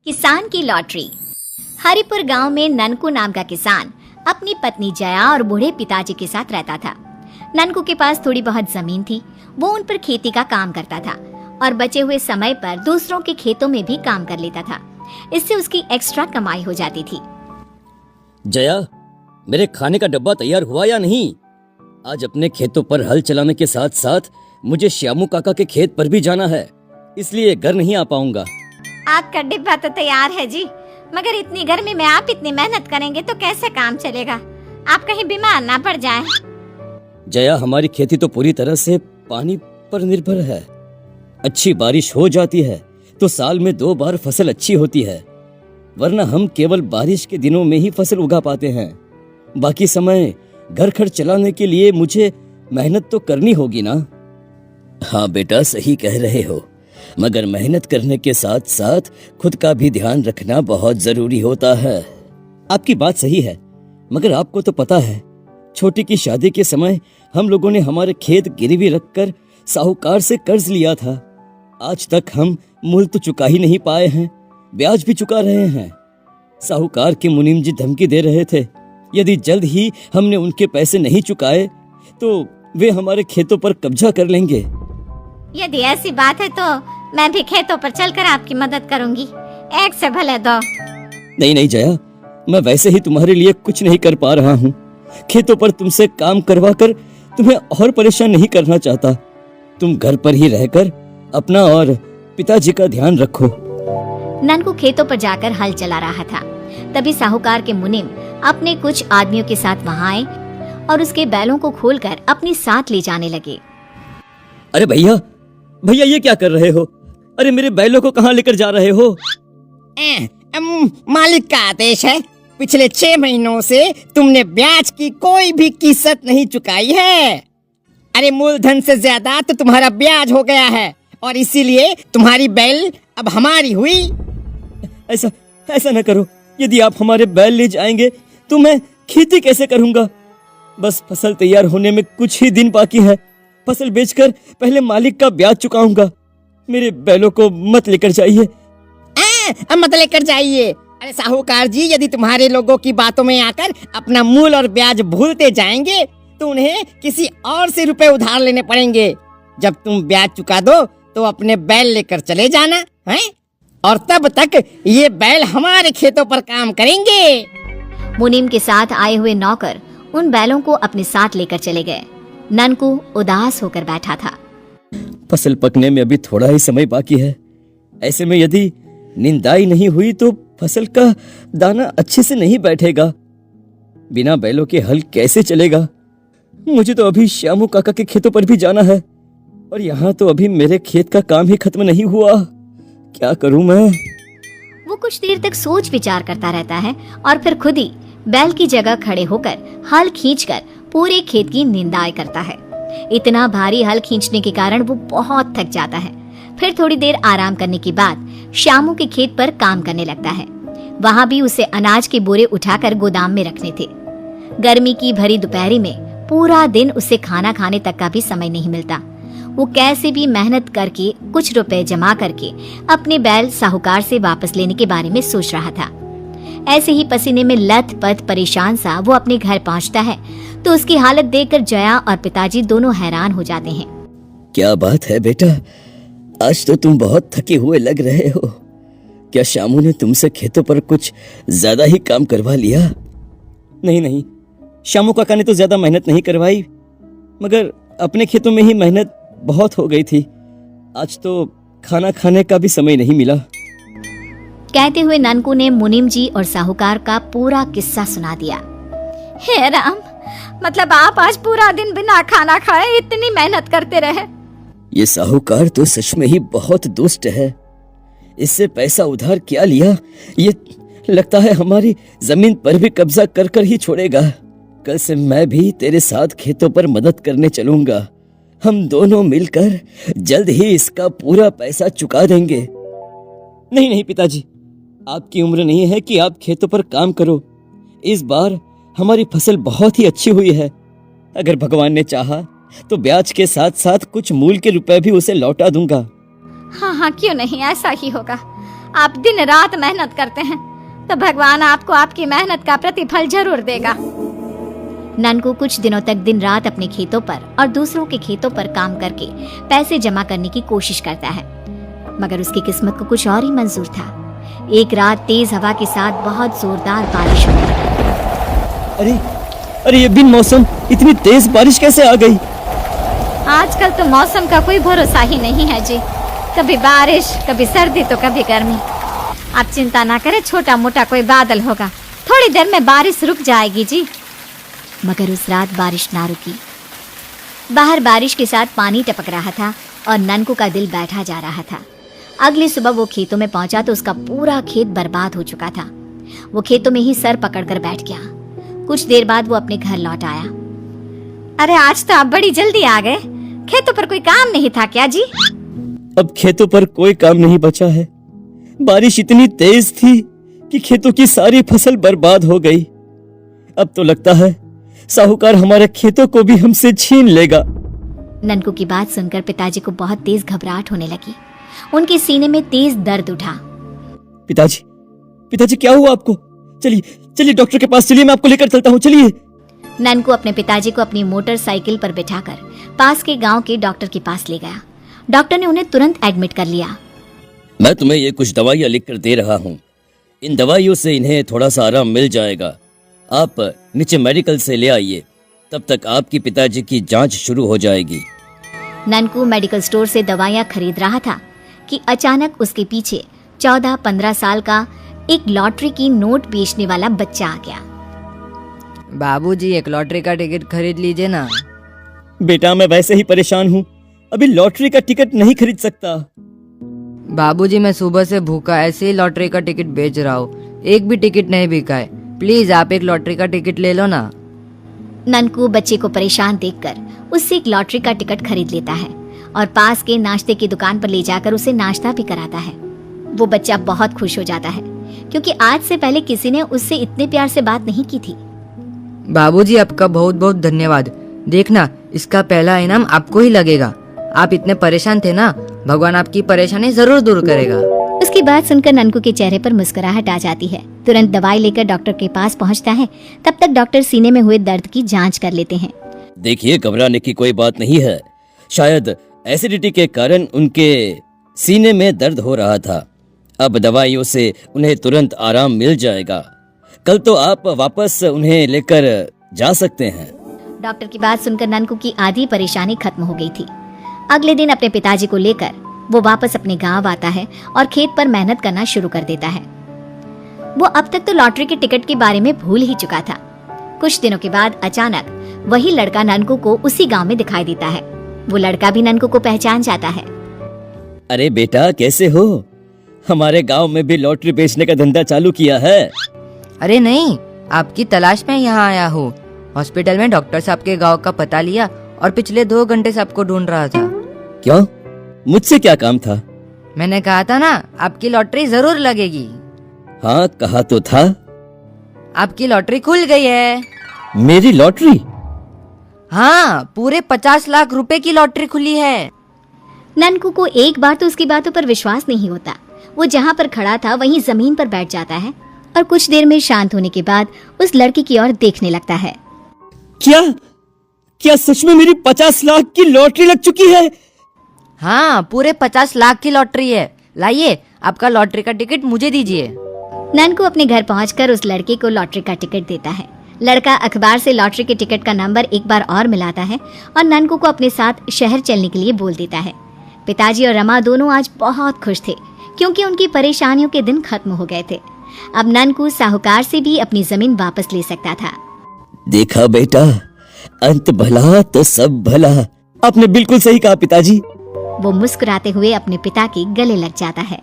किसान की लॉटरी। हरिपुर गांव में ननकू नाम का किसान अपनी पत्नी जया और बूढ़े पिताजी के साथ रहता था। ननकू के पास थोड़ी बहुत जमीन थी। वो उन पर खेती का काम करता था और बचे हुए समय पर दूसरों के खेतों में भी काम कर लेता था। इससे उसकी एक्स्ट्रा कमाई हो जाती थी। जया, मेरे खाने का डब्बा तैयार हुआ या नहीं? आज अपने खेतों पर हल चलाने के साथ साथ मुझे श्यामू काका के खेत पर भी जाना है, इसलिए घर नहीं आ पाऊंगा। आपका डिब्बा तो तैयार है जी, मगर इतनी गर्मी में आप इतनी मेहनत करेंगे तो कैसे काम चलेगा? आप कहीं बीमार ना पड़ जाएं। जया, हमारी खेती तो पूरी तरह से पानी पर निर्भर है। अच्छी बारिश हो जाती है तो साल में 2 बार फसल अच्छी होती है, वरना हम केवल बारिश के दिनों में ही फसल उगा पाते हैं। बाकी समय घर खर्च चलाने के लिए मुझे मेहनत तो करनी होगी ना। हाँ बेटा, सही कह रहे हो, मगर मेहनत करने के साथ साथ खुद का भी ध्यान रखना बहुत जरूरी होता है। आपकी बात सही है, मगर आपको तो पता है, छोटी की शादी के समय हम लोगों ने हमारे खेत गिरवी रखकर साहूकार से कर्ज लिया था। आज तक हम मूल तो चुका ही नहीं पाए हैं, ब्याज भी चुका रहे हैं। साहूकार के मुनीम जी धमकी दे रहे थे, यदि जल्द ही हमने उनके पैसे नहीं चुकाए तो वे हमारे खेतों पर कब्जा कर लेंगे। यदि ऐसी बात है तो मैं भी खेतों पर चलकर आपकी मदद करूंगी। एक से भले दो। नहीं जया, मैं वैसे ही तुम्हारे लिए कुछ नहीं कर पा रहा हूँ। खेतों पर तुमसे काम करवा कर तुम्हें और परेशान नहीं करना चाहता। तुम घर पर ही रहकर अपना और पिताजी का ध्यान रखो। ननकू खेतों पर जाकर हल चला रहा था। तभी साहूकार के मुनीम अपने कुछ आदमियों के साथ वहाँ आए और उसके बैलों को खोलकर अपने साथ ले जाने लगे। अरे भैया, ये क्या कर रहे हो? अरे मेरे बैलों को कहाँ लेकर जा रहे हो? मालिक का आदेश है। पिछले 6 महीनों से तुमने ब्याज की कोई भी किस्त नहीं चुकाई है। अरे मूलधन से ज्यादा तो तुम्हारा ब्याज हो गया है और इसीलिए तुम्हारी बैल अब हमारी हुई। ऐसा न करो। यदि आप हमारे बैल ले जाएंगे तो मैं खेती कैसे करूंगा? बस फसल तैयार होने में कुछ ही दिन बाकी है। फसल बेचकर पहले मालिक का ब्याज चुकाऊंगा। मेरे बैलों को मत लेकर जाइए। मत लेकर जाइए। अरे साहूकार जी, यदि तुम्हारे लोगों की बातों में आकर अपना मूल और ब्याज भूलते जाएंगे तो उन्हें किसी और से रुपए उधार लेने पड़ेंगे। जब तुम ब्याज चुका दो तो अपने बैल लेकर चले जाना है, और तब तक ये बैल हमारे खेतों पर काम करेंगे। मुनीम के साथ आए हुए नौकर उन बैलों को अपने साथ लेकर चले गए। ननकू उदास होकर बैठा था। फसल पकने में अभी थोड़ा ही समय बाकी है। ऐसे में यदि निंदाई नहीं हुई तो फसल का दाना अच्छे से नहीं बैठेगा। बिना बैलों के हल कैसे चलेगा? मुझे तो अभी श्यामू काका के खेतों पर भी जाना है और यहाँ तो अभी मेरे खेत का काम ही खत्म नहीं हुआ। क्या करूं मैं? वो कुछ देर तक सोच विचार करता रहता है और फिर खुद ही बैल की जगह खड़े होकर हल खींचकर पूरे खेत की निंदाई करता है। इतना भारी हल खींचने के कारण वो बहुत थक जाता है। फिर थोड़ी देर आराम करने के बाद श्यामू के खेत पर काम करने लगता है। वहाँ भी उसे अनाज के बोरे उठाकर गोदाम में रखने थे। गर्मी की भरी दोपहरी में पूरा दिन उसे खाना खाने तक का भी समय नहीं मिलता। वो कैसे भी मेहनत करके कुछ रुपए जमा करके अपने बैल साहूकार से वापस लेने के बारे में सोच रहा था। ऐसे ही पसीने में लथपथ परेशान सा वो अपने घर पहुंचता है तो उसकी हालत देखकर जया और पिताजी दोनों हैरान हो जाते हैं। क्या बात है बेटा, आज तो तुम बहुत थके हुए लग रहे हो। क्या श्यामू ने तुमसे खेतों पर कुछ ज्यादा ही काम करवा लिया? नहीं, श्यामू काका ने तो ज्यादा मेहनत नहीं करवाई, मगर अपने खेतों में ही मेहनत बहुत हो गई थी। आज तो खाना खाने का भी समय नहीं मिला। कहते हुए ननकू ने मुनीम जी और साहूकार का पूरा किस्सा सुना दिया। हे राम, मतलब आप आज पूरा दिन बिना खाना खाए इतनी मेहनत करते रहे? ये साहूकार तो सच में ही बहुत दुष्ट है। इससे पैसा उधार क्या लिया, ये लगता है हमारी जमीन पर भी कब्जा कर कर ही छोड़ेगा। कल से मैं भी तेरे साथ खेतों पर मदद करने चलूंगा। हम दोनों मिलकर जल्द ही इसका पूरा पैसा चुका देंगे। नहीं पिताजी, आपकी उम्र नहीं है कि आप खेतों पर काम करो। इस बार हमारी फसल बहुत ही अच्छी हुई है। अगर भगवान ने चाहा तो ब्याज के साथ साथ कुछ मूल के रुपए भी उसे लौटा दूंगा। हाँ, क्यों नहीं, ऐसा ही होगा। आप दिन रात मेहनत करते हैं तो भगवान आपको आपकी मेहनत का प्रतिफल जरूर देगा। ननकू कुछ दिनों तक दिन रात अपने खेतों पर और दूसरों के खेतों पर काम करके पैसे जमा करने की कोशिश करता है, मगर उसकी किस्मत को कुछ और ही मंजूर था। एक रात तेज हवा के साथ बहुत जोरदार बारिश होने लगी। अरे अरे, ये बिन मौसम इतनी तेज बारिश कैसे आ गई? आजकल तो मौसम का कोई भरोसा ही नहीं है जी, कभी बारिश कभी सर्दी तो कभी गर्मी। आप चिंता ना करें, छोटा मोटा कोई बादल होगा, थोड़ी देर में बारिश रुक जाएगी जी। मगर उस रात बारिश ना रुकी। बाहर बारिश के साथ पानी टपक रहा था और ननकू का दिल बैठा जा रहा था। अगली सुबह वो खेतों में पहुंचा तो उसका पूरा खेत बर्बाद हो चुका था। वो खेतों में ही सर पकड़कर बैठ गया। कुछ देर बाद वो अपने घर लौट आया। अरे आज तो आप बड़ी जल्दी आ गए, खेतों पर कोई काम नहीं था क्या जी? अब खेतों पर कोई काम नहीं बचा है। बारिश इतनी तेज थी कि खेतों की सारी फसल बर्बाद हो गई। अब तो लगता है साहूकार हमारे खेतों को भी हमसे छीन लेगा। ननकू की बात सुनकर पिताजी को बहुत तेज घबराहट होने लगी। उनके सीने में तेज दर्द उठा। पिताजी, पिताजी क्या हुआ आपको? चलिए चलिए डॉक्टर के पास चलिए, मैं आपको लेकर चलता हूँ, चलिए। ननकू अपने पिताजी को अपनी मोटरसाइकिल पर बिठाकर पास के गांव के डॉक्टर के पास ले गया। डॉक्टर ने उन्हें तुरंत एडमिट कर लिया। मैं तुम्हें ये कुछ दवाइयाँ लिख कर दे रहा हूँ। इन दवाइयों से इन्हें थोड़ा सा आराम मिल जाएगा। आप नीचे मेडिकल से ले आइए, तब तक आपकी पिताजी की जांच शुरू हो जाएगी। ननकू मेडिकल स्टोर से दवाइयाँ खरीद रहा था कि अचानक उसके पीछे 14-15 साल का एक लॉटरी की नोट बेचने वाला बच्चा आ गया। बाबूजी, एक लॉटरी का टिकट खरीद लीजिए ना। बेटा, मैं वैसे ही परेशान हूँ, अभी लॉटरी का टिकट नहीं खरीद सकता। बाबूजी, मैं सुबह से भूखा ऐसे ही लॉटरी का टिकट बेच रहा हूँ, एक भी टिकट नहीं बिका है। प्लीज आप एक लॉटरी का टिकट ले लो ना। ननकू बच्चे को परेशान देखकर उससे एक लॉटरी का टिकट खरीद लेता है और पास के नाश्ते की दुकान पर ले जाकर उसे नाश्ता भी कराता है। वो बच्चा बहुत खुश हो जाता है क्योंकि आज से पहले किसी ने उससे इतने प्यार से बात नहीं की थी। बाबूजी, आपका बहुत बहुत धन्यवाद। देखना, इसका पहला इनाम आपको ही लगेगा। आप इतने परेशान थे ना, भगवान आपकी परेशानी जरूर दूर करेगा। उसकी बात सुनकर ननकू के चेहरे पर मुस्कुराहट आ जाती है। तुरंत दवाई लेकर डॉक्टर के पास पहुंचता है। तब तक डॉक्टर सीने में हुए दर्द की जांच कर लेते हैं। देखिए, घबराने की कोई बात नहीं है। शायद एसिडिटी के कारण उनके सीने में दर्द हो रहा था। अब दवाइयों से उन्हें तुरंत आराम मिल जाएगा। कल तो आप वापस उन्हें लेकर जा सकते हैं। डॉक्टर की बात सुनकर ननकू की आधी परेशानी खत्म हो गई थी। अगले दिन अपने पिताजी को लेकर वो वापस अपने गांव आता है और खेत पर मेहनत करना शुरू कर देता है। वो अब तक तो लॉटरी के टिकट के बारे में भूल ही चुका था। कुछ दिनों के बाद अचानक वही लड़का ननकू को उसी गांव में दिखाई देता है। वो लड़का भी ननकू को पहचान जाता है। अरे बेटा, कैसे हो? हमारे गांव में भी लॉटरी बेचने का धंधा चालू किया है। अरे नहीं, आपकी तलाश में यहाँ आया हूँ। हॉस्पिटल में डॉक्टर साहब के गांव का पता लिया और पिछले 2 घंटे से आपको ढूंढ रहा था। क्यों? मुझसे क्या काम था? मैंने कहा था ना, आपकी लॉटरी जरूर लगेगी। हाँ, कहा तो था। आपकी लॉटरी खुल गई है। मेरी लॉटरी? हाँ, पूरे 50 लाख रुपए की लॉटरी खुली है। ननकू को एक बार तो उसकी बातों पर विश्वास नहीं होता। वो जहाँ पर खड़ा था वहीं जमीन पर बैठ जाता है और कुछ देर में शांत होने के बाद उस लड़की की ओर देखने लगता है। क्या क्या सच में मेरी 50 लाख की लॉटरी लग चुकी है? हाँ, पूरे 50 लाख की लॉटरी है। लाइए, आपका लॉटरी का टिकट मुझे दीजिए। ननकू अपने घर पहुंचकर उस लड़के को लॉटरी का टिकट देता है। लड़का अखबार से लॉटरी के टिकट का नंबर एक बार और मिलाता है और ननकू को अपने साथ शहर चलने के लिए बोल देता है। पिताजी और रमा दोनों आज बहुत खुश थे क्योंकि उनकी परेशानियों के दिन खत्म हो गए थे। अब ननकू साहूकार से भी अपनी जमीन वापस ले सकता था। देखा बेटा, अंत भला तो सब भला। आपने बिल्कुल सही कहा पिताजी। वो मुस्कुराते हुए अपने पिता के गले लग जाता है।